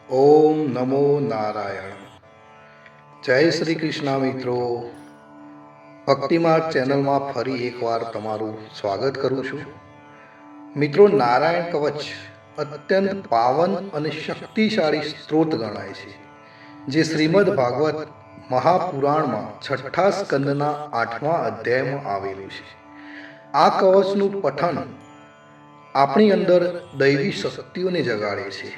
ઓમ નમો નારાયણ. જય શ્રી કૃષ્ણ મિત્રો. ભક્તિમાર્ગ ચેનલમાં ફરી એકવાર તમારું સ્વાગત કરું છું. મિત્રો, નારાયણ કવચ અત્યંત પાવન અને શક્તિશાળી સ્ત્રોત ગણાય છે, જે શ્રીમદ ભાગવત મહાપુરાણમાં છઠ્ઠા સ્કંદના 8મા અધ્યાયમાં આવેલું છે. આ કવચનું પઠન આપણી અંદર દૈવી શક્તિઓને જગાડે છે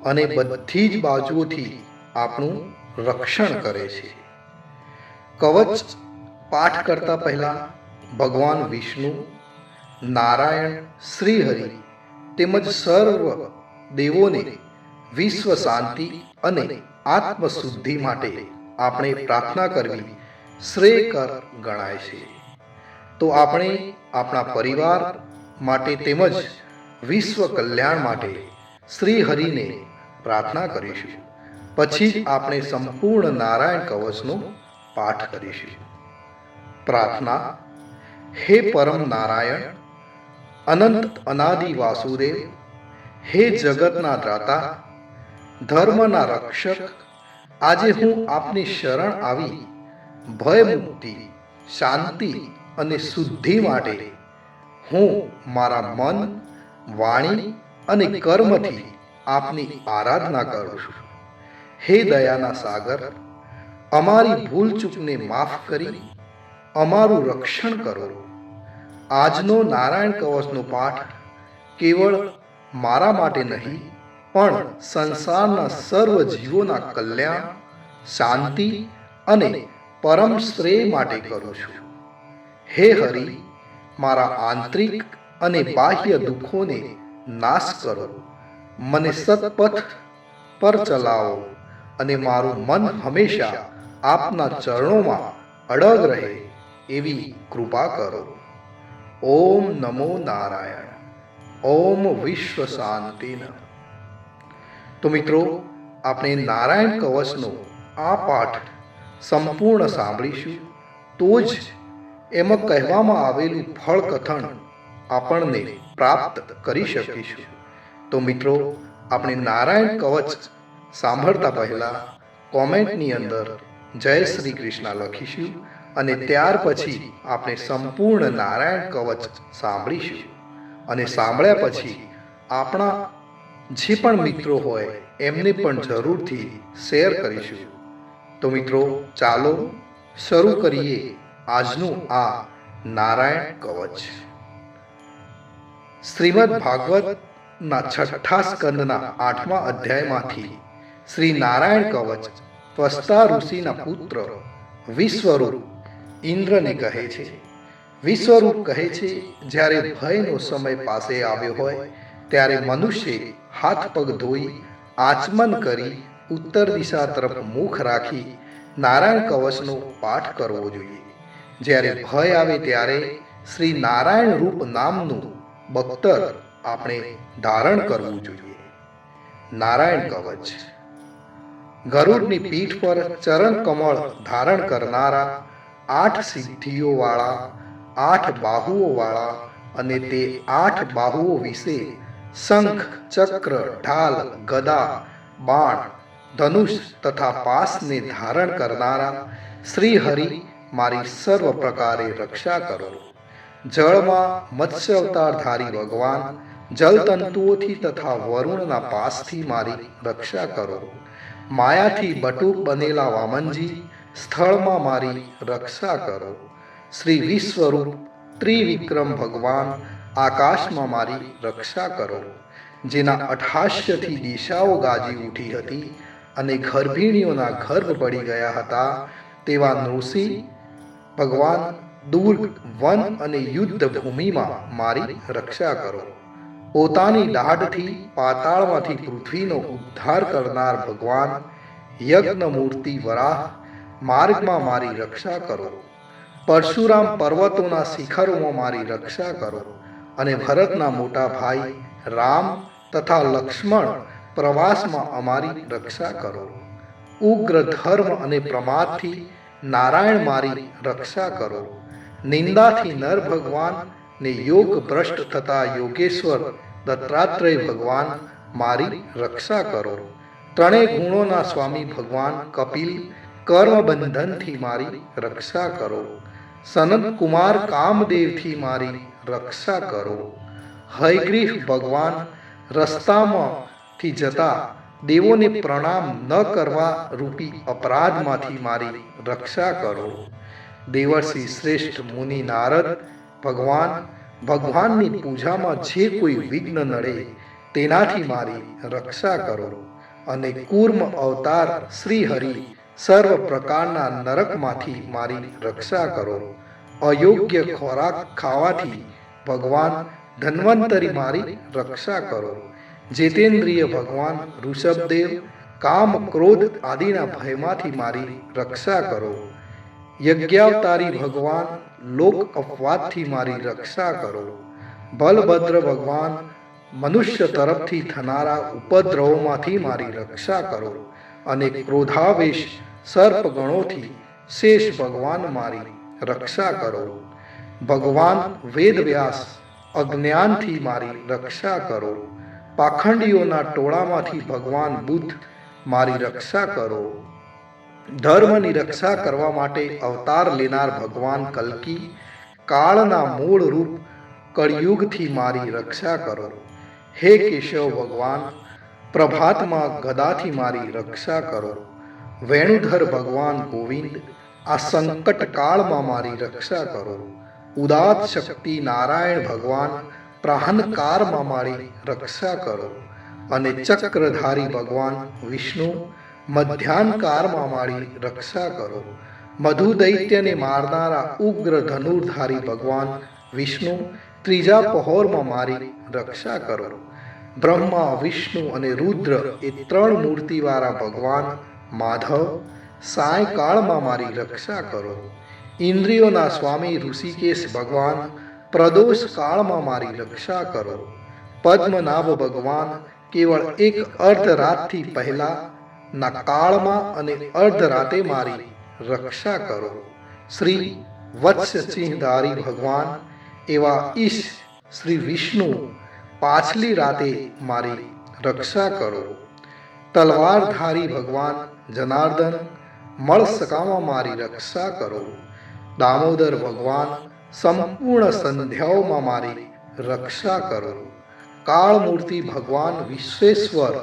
અને બધી જ બાજુઓથી આપણું રક્ષણ કરે છે. કવચ પાઠ કરતા પહેલા ભગવાન વિષ્ણુ, નારાયણ, શ્રીહરિ તેમજ સર્વ દેવોને વિશ્વ શાંતિ અને આત્મશુદ્ધિ માટે આપણે પ્રાર્થના કરવી શ્રેયકર ગણાય છે. તો આપણે આપણા પરિવાર માટે તેમજ વિશ્વ કલ્યાણ માટે શ્રી હરિને પ્રાર્થના કરીશું. પછી જ આપણે સંપૂર્ણ નારાયણ કવચનો પાઠ કરીશું. પ્રાર્થના. હે પરમ નારાયણ, અનંત અનાદિ વાસુદેવ, હે જગતના દાતા, ધર્મના રક્ષક, આજે હું આપની શરણ આવી ભય મુક્તિ, શાંતિ અને શુદ્ધિ માટે હું મારા મન, વાણી અને કર્મથી આપની આરાધના કરું છું. હે દયાના સાગર, અમારી ભૂલ ચૂકને માફ કરી અમારું રક્ષણ કરો. આજનો નારાયણ કવચનો પાઠ કેવળ મારા માટે નહીં, પણ સંસારના સર્વ જીવોના કલ્યાણ, શાંતિ અને પરમ શ્રેય માટે કરું છું. હે હરિ, મારા આંતરિક અને બાહ્ય દુઃખોને નાશ કરો, મને સત્પથ પર ચલાવો અને મારું મન હંમેશા આપના ચરણોમાં અડગ રહે એવી કૃપા કરો. ઓમ નમો નારાયણ. ઓમ વિશ્વ શાંતિન. તો મિત્રો, આપણે નારાયણ કવચનો આ પાઠ સંપૂર્ણ સાંભળીશું, તો જ એમાં કહેવામાં આવેલું ફળ કથન આપણને પ્રાપ્ત કરી શકીશું. તો મિત્રો, આપણે નારાયણ કવચ સાંભળતા પહેલા કોમેન્ટની અંદર જય શ્રી કૃષ્ણ લખીશું અને ત્યાર પછી આપણે સંપૂર્ણ નારાયણ કવચ સાંભળીશું. અને સાંભળ્યા પછી આપણા જે પણ મિત્રો હોય એમને પણ જરૂરથી શેર કરીશું. તો મિત્રો, ચાલો શરૂ કરીએ આજનું આ નારાયણ કવચ. શ્રીમદ ભાગવતના છઠ્ઠા સ્કંદના 8મા અધ્યાયમાંથી શ્રી નારાયણ કવચ ત્વષ્ટા ઋષિના પુત્ર વિશ્વરૂપ ઇન્દ્રને કહે છે. વિશ્વરૂપ કહે છે, જ્યારે ભયનો સમય પાસે આવ્યો હોય ત્યારે મનુષ્ય હાથ પગ ધોઈ આચમન કરી ઉત્તર દિશા તરફ મુખ રાખી નારાયણ કવચનો પાઠ કરવો જોઈએ. જ્યારે ભય આવે ત્યારે શ્રી નારાયણ રૂપ નામનું બખ્તર આપણે ધારણ કરવું જોઈએ. નારાયણ કવચ. ગરુડની પીઠ પર ચરણ કમળ ધારણ કરનારા, 8 સિદ્ધિઓ વાળા, 8 બાહુઓ વાળા અને તે 8 બાહુઓ વિશે શંખ, ચક્ર, ઢાલ, ગદા, બાણ, ધનુષ તથા પાસને ધારણ કરનારા શ્રી હરિ, મારી સર્વ પ્રકારે રક્ષા કરો. જળમાં મત્સ્ય અવતારધારી ભગવાન, જલતંતુઓથી તથા વરુણના પાસથી મારી રક્ષા કરો. માયાથી બટુક બનેલા વામનજી, સ્થળમાં મારી રક્ષા કરો. શ્રી વિશ્વરૂપ ત્રિવિક્રમ ભગવાન, આકાશમાં મારી રક્ષા કરો. જેના અઠાસ્યથી દિશાઓ ગાજી ઉઠી હતી અને ગર્ભિણીઓના ગર્ભ પડી ગયા હતા, તેવા નૃસિંહ ભગવાન, દુર્ગ, વન અને યુદ્ધ ભૂમિમાં મારી રક્ષા કરો. પોતાની દાઢથી પાતાળમાંથી પૃથ્વીનો ઉદ્ધાર કરનાર ભગવાન, યજ્ઞ મૂર્તિ વરાહ, માર્ગમાં મારી રક્ષા કરો. પરશુરામ પર્વતોના શિખરોમાં મારી રક્ષા કરો. અને ભરતના મોટા ભાઈ રામ તથા લક્ષ્મણ પ્રવાસમાં અમારી રક્ષા કરો. ઉગ્ર ધર્મ અને પ્રમાદથી નારાયણ મારી રક્ષા કરો. નિંદાથી નર ભગવાન ને યોગ ભ્રષ્ટ થતા યોગેશ્વર દત્તાત્રેય ભગવાન મારી રક્ષા કરો. ત્રણેય ગુણોના સ્વામી ભગવાન કપિલ કર્મ બંધનથી મારી રક્ષા કરો. સનત કુમાર કામદેવથી મારી રક્ષા કરો. હયગ્રીવ ભગવાન રસ્તામાંથી જતા દેવોને પ્રણામ ન કરવા રૂપી અપરાધમાંથી મારી રક્ષા કરો. દેવર્ષિ શ્રેષ્ઠ મુનિ નારદ ભગવાનની પૂજામાં જે કોઈ વિઘ્ન નડે તેનાથી મારી રક્ષા કરો. અને કૂર્મ અવતાર શ્રી હરિ સર્વ પ્રકારના નરકમાંથી મારી રક્ષા કરો. અયોગ્ય ખોરાક ખાવાથી ભગવાન ધન્વંતરી મારી રક્ષા કરો. જીતેન્દ્રિય ભગવાન ઋષભદેવ કામ ક્રોધ આદિના ભયમાંથી મારી રક્ષા કરો. યજ્ઞાવતારી ભગવાન લોક અપવાદથી મારી રક્ષા કરો. બલભદ્ર ભગવાન મનુષ્ય તરફથી થનારા ઉપદ્રવોમાંથી મારી રક્ષા કરો. અને ક્રોધાવેશ સર્પગણોથી શેષ ભગવાન મારી રક્ષા કરો. ભગવાન વેદવ્યાસ અજ્ઞાનથી મારી રક્ષા કરો. પાખંડીઓના ટોળામાંથી ભગવાન બુદ્ધ મારી રક્ષા કરો. ધર્મની રક્ષા કરવા માટે અવતાર લેનાર ભગવાન કલ્કી કાળના મૂળ રૂપ કળિયુગથી મારી રક્ષા કરો. હે કેશવ ભગવાન પ્રભાતમાં ગદાથી મારી રક્ષા કરો. વેણુધર ભગવાન ગોવિંદ આ સંકટ કાળમાં મારી રક્ષા કરો. ઉદાત શક્તિ નારાયણ ભગવાન પ્રાહનકારમાં મારી રક્ષા કરો. અને ચક્રધારી ભગવાન વિષ્ણુ મધ્યાહનકારમાં મારી રક્ષા કરો. મધુ દૈત્યને મારનારા ઉગ્ર ધનુર્ધારી ભગવાન વિષ્ણુ ત્રીજા પહોરમાં મારી રક્ષા કરો. બ્રહ્મા વિષ્ણુ અને રુદ્ર એ ત્રણ મૂર્તિવાળા ભગવાન માધવ સાયંકાળમાં મારી રક્ષા કરો. ઇન્દ્રિયોના સ્વામી ઋષિકેશ ભગવાન પ્રદોષ કાળમાં મારી રક્ષા કરો. પદ્મનાભ ભગવાન કેવળ એક અર્ધરાતથી પહેલા ના કાળમાં અને અર્ધરાતે મારી રક્ષા કરો. શ્રી વત્સસિંહધારી ભગવાન એવા ઈશ શ્રી વિષ્ણુ પાછલી રાતે મારી રક્ષા કરો. તલવારધારી ભગવાન જનાર્દન મળસકામાં મારી રક્ષા કરો. દામોદર ભગવાન સંપૂર્ણ સંધ્યાઓમાં મારી રક્ષા કરો. કાળમૂર્તિ ભગવાન વિશ્વેશ્વર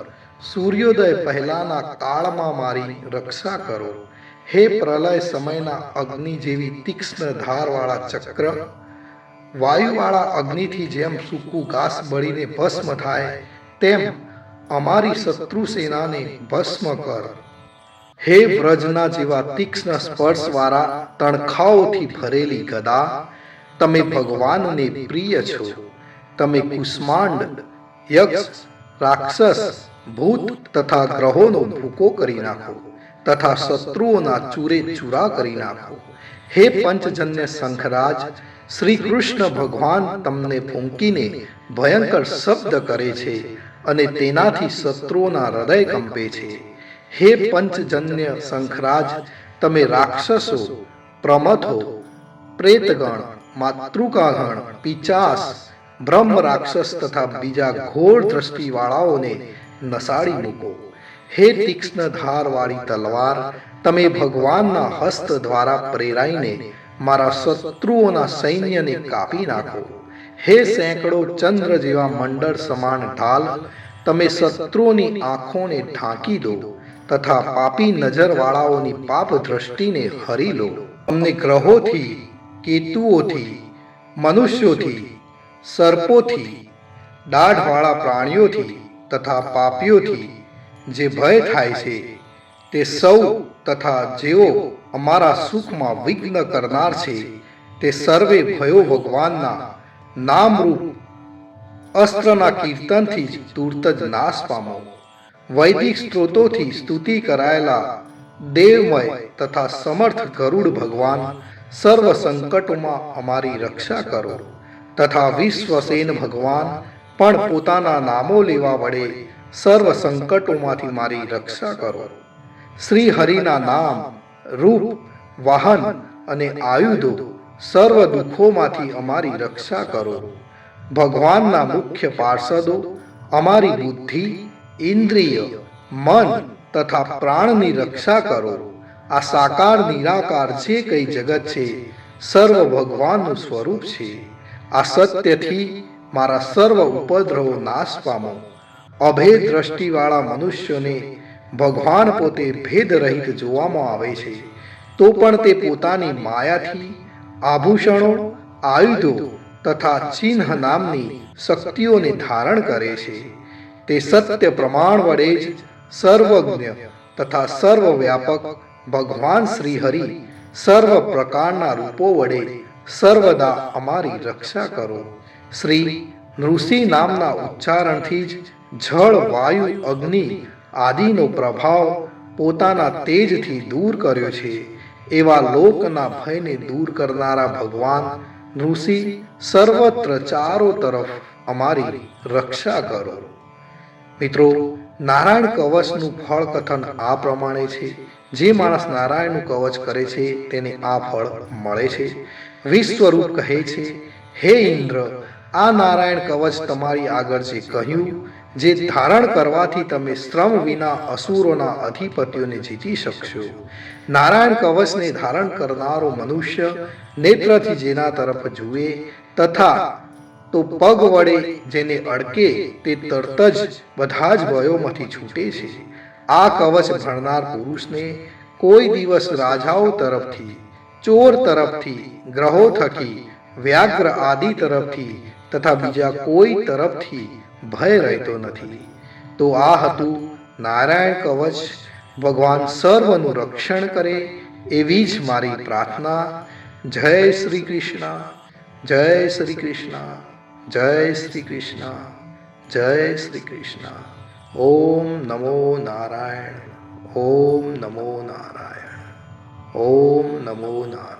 સૂર્યોદય પહેલાના કાળમાં મારી રક્ષા કરો. હે પ્રલય સમયના અગ્નિ જેવી તીક્ષ્ણ ધારવાળા ચક્ર વાયુવાળા અગ્નિથી જેમ સૂકું ઘાસ બળીને ભસ્મ થાય તેમ અમારી શત્રુ સેનાને ભસ્મ કર. હે વ્રજના જેવા તીક્ષ્ણ સ્પર્શવાળા તણખાઓથી ભરેલી ગદા તમે ભગવાનને પ્રિય છો. તમે કુષ્માંડ યક્ષ રાક્ષસ ભૂત તથા ગ્રહોનો ભૂકો કરી નાખો તથા શત્રુઓના ચૂરે ચૂરા કરી નાખો. હે પંચજન્ય શંખરાજ શ્રી કૃષ્ણ ભગવાન તમને ફૂંકીને ભયંકર શબ્દ કરે છે અને તેનાથી શત્રુઓના હૃદય કંપે છે. હે પંચજન્ય શંખરાજ તમે રાક્ષસો પ્રમથો પ્રેતગણ માતૃકાગણ પિચાસ બ્રહ્મ રાક્ષસ તથા બીજા ઘોર દ્રષ્ટિવાળાઓને નસાડી મૂકો. હે તીક્ષ્ણ ધારવાળી તલવાર તમે ભગવાનના હસ્ત દ્વારા પ્રેરાઈને મારા શત્રુઓના સૈન્યને કાપી નાખો. હે સેંકડો ચંદ્ર જેવા મંડળ સમાન ઢાલ તમે શત્રુઓની આંખોને ઢાંકી દો તથા પાપી નજરવાળાઓની પાપ દ્રષ્ટિને હરી લો. અમને ગ્રહોથી કેતુઓથી મનુષ્યોથી સર્પોથી દાઢવાળા પ્રાણીઓથી તથા પાપીઓથી જે ભય થાય છે તે સૌ તથા જેઓ અમારા સુખમાં વિઘ્ન કરનાર છે તે સર્વે ભયો ભગવાનના નામરૂપ અસ્ત્રના કીર્તનથી જ તુરત જ નાશ પામો. વૈદિક સ્ત્રોતોથી સ્તુતિ કરાયેલા દેવમય તથા સમર્થ ગરુડ ભગવાન સર્વ સંકટોમાં અમારી રક્ષા કરો તથા વિશ્વસેન ભગવાન પણ પોતાના નામો લેવા વડે સર્વ સંકટોમાંથી મારી રક્ષા કરો. શ્રી હરિના નામ રૂપ વાહન અને આયુધો સર્વ દુઃખોમાંથી અમારી રક્ષા કરો. ભગવાનના મુખ્ય પાર્ષદો અમારી બુદ્ધિ ઇન્દ્રિય મન તથા પ્રાણની રક્ષા કરો. આ સાકાર નિરાકાર જે કઈ જગત છે સર્વ ભગવાનનું સ્વરૂપ છે. આ સત્યથી મારા સર્વ ઉપદ્રવો નાશ પામો. અભેદ દ્રષ્ટિવાળા મનુષ્યોને ભગવાન પોતે ભેદ રહિત જોવામાં આવે છે, તો પણ તે પોતાની માયાથી આભૂષણો, આયુધો તથા ચિહ્ન નામની શક્તિઓને ધારણ કરે છે. તે સત્ય પ્રમાણ વડે જ સર્વજ્ઞ તથા સર્વવ્યાપક ભગવાન શ્રી હરિ સર્વ પ્રકારના રૂપો વડે સર્વદા અમારી રક્ષા કરો. શ્રી નૃસિંહ નામના ઉચ્ચારણથી જ જળ, વાયુ, અગ્નિ આદિનો પ્રભાવ પોતાના તેજથી દૂર કર્યો છે. એવા લોકના ભયને દૂર કરનારા ભગવાન નૃસિંહ સર્વત્ર ચારો તરફ અમારી રક્ષા કરો. મિત્રો, નારાયણ કવચનું ફળ કથન આ પ્રમાણે છે. જે માણસ નારાયણનું કવચ કરે છે તેને આ ફળ મળે છે. વિશ્વરૂપ કહે છે, હે ઇન્દ્ર, આ નારાયણ કવચ તમારી આગળ જે કહ્યું, જે ધારણ કરવાથી તમે શ્રમ વિના અસુરોના અધિપતિઓને જીતી શકશો. નારાયણ કવચને ધારણ કરનારો મનુષ્ય નેત્રથી જેના તરફ જુએ તથા તો પગ વડે જેને અડકે તે તરત જ બધા જ ભયોમાંથી છૂટે છે. આ કવચ ભણનાર પુરુષને કોઈ દિવસ રાજાઓ તરફથી, ચોર તરફથી, ગ્રહો થકી, વ્યાઘ્ર આદિ તરફથી તથા બીજા કોઈ તરફથી ભય રહેતો નથી. તો આ હતું નારાયણ કવચ. ભગવાન સર્વનું રક્ષણ કરે એવી જ મારી પ્રાર્થના. જય શ્રી કૃષ્ણ, જય શ્રી કૃષ્ણ, જય શ્રી કૃષ્ણ, જય શ્રી કૃષ્ણ. ઓમ નમો નારાયણ, ઓમ નમો નારાયણ, ઓમ નમો નારાયણ.